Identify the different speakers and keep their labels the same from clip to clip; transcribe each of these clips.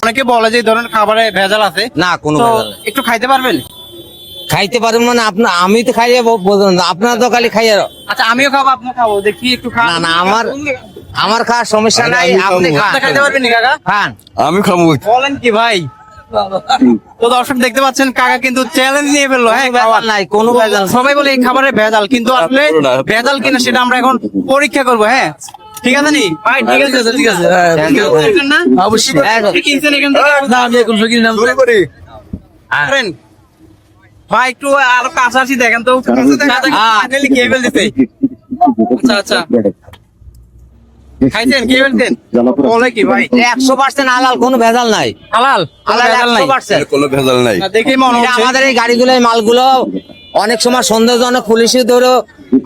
Speaker 1: অনেকে বলে যে এই ধরনের খাবারে ভেজাল আছে,
Speaker 2: না কোনো
Speaker 1: তো
Speaker 2: ভেজাল নেই।
Speaker 1: একটু খাইতে পারবেন?
Speaker 2: খাইতে পারবেন মানে আপনার, আমি তো খাইয়ে বলবেন না, আপনারা তো খালি খাইয়ে।
Speaker 1: আচ্ছা আমিও খাবো, আপনি খাবো, দেখি একটু খান।
Speaker 2: না না আমার খাওয়ার সমস্যা নাই, আপনি খান।
Speaker 1: আপনি খাইতে পারবেন নি কাকা?
Speaker 2: খান।
Speaker 3: আমি খাবো।
Speaker 1: বলেন কি ভাই? তো দর্শক দেখতে পাচ্ছেন কাকা কিন্তু চ্যালেঞ্জ নিয়ে ফেললো। হ্যাঁ,
Speaker 2: ভেজাল নাই, কোনো ভেজাল নাই।
Speaker 1: সবাই বলে এই খাবারে ভেজাল, কিন্তু আসলে ভেজাল কিনা সেটা আমরা এখন পরীক্ষা করবো। হ্যাঁ ঠিক আছে নি ভাই? ঠিক আছে ঠিক আছে, কিনছেন না?
Speaker 2: অবশ্যই।
Speaker 1: কি কিনছেন এখান থেকে?
Speaker 2: না, আমি এখন সত্যি নাম
Speaker 3: চুরি করি।
Speaker 1: করেন। ভাই একটু আরো কাছাকাছি দেখেন তো, ফাইনালি খেয়ে ফেলতেছে। আচ্ছা আচ্ছা, খাইছেন, খেয়ে ফেলতেন? বলে কি ভাই
Speaker 2: 100% হালাল, কোনো ভেজাল নাই।
Speaker 1: হালাল? কোনো
Speaker 2: হালাল
Speaker 1: ভেজাল নাই?
Speaker 2: 100%।
Speaker 3: কোনো ভেজাল নাই।
Speaker 1: না, দেখেই মনে
Speaker 2: এটা
Speaker 1: হচ্ছে।
Speaker 2: আমাদের এই গাড়িগুলো, এই মালগুলো অনেক সময় সন্দেহজনক পুলিশে ধরো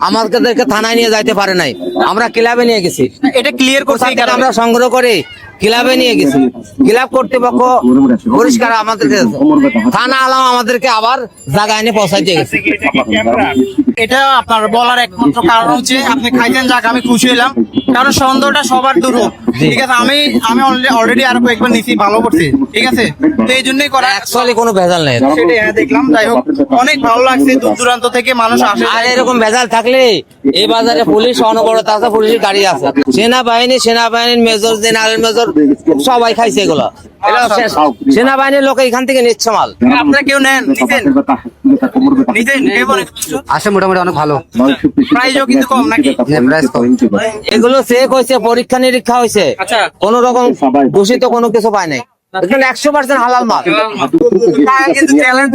Speaker 2: আমাদেরকে থানায় নিয়ে যাইতে পারে নাই, আমরা ক্লাবে নিয়ে গেছি।
Speaker 1: এটা ক্লিয়ার করতে
Speaker 2: কোথা থেকে আমরা সংগ্রহ করে ক্লাবে নিয়ে গেছি। ক্লাব কর্তৃপক্ষ পরিষ্কার আমাদেরকে, থানা আলাম আমাদেরকে আবার জায়গায় এনে পৌঁছাইতে গেছে।
Speaker 1: এটা আপনার বলার একমাত্র কারণ হচ্ছে আপনি খাইছেন, যাক আমি খুশি হলাম, কারণ সন্দেহটা সবার দূর হোক। ঠিক আছে, আমি অলরেডি আরো কয়েকবার নিছি, ভালো করছি। ঠিক আছে, তো এই জন্যই করা।
Speaker 2: অ্যাকচুয়ালি কোনো ভেজাল নেই।
Speaker 1: সেটাই, হ্যাঁ দেখলাম। যাই হোক, অনেক ভালো লাগছে, দূর দূরান্ত থেকে মানুষ আসে।
Speaker 2: আর এরকম ভেজাল থাকলে এই বাজারে পুলিশ অনবরত আছে, পুলিশের গাড়ি আছে, সেনাবাহিনীর মেজর, জেনারেল মেজর সবাই খাইছে এগুলো। সেনাবাহিনীর লোক এখান থেকে নিচ্ছে মাল।
Speaker 1: আপনারা কেউ নেন, নিতেন? নিতেন?
Speaker 2: আসে মোটামুটি অনেক ভালো,
Speaker 1: প্রাইসও কিন্তু কম নাকি?
Speaker 2: এগুলো চেক হয়েছে, পরীক্ষা নিরীক্ষা হয়েছে,
Speaker 1: আচ্ছা।
Speaker 2: কোন রকম দূষিত কোনো কিছু পায় নাই, 100% হালাল মাল।
Speaker 1: কিন্তু চ্যালেঞ্জ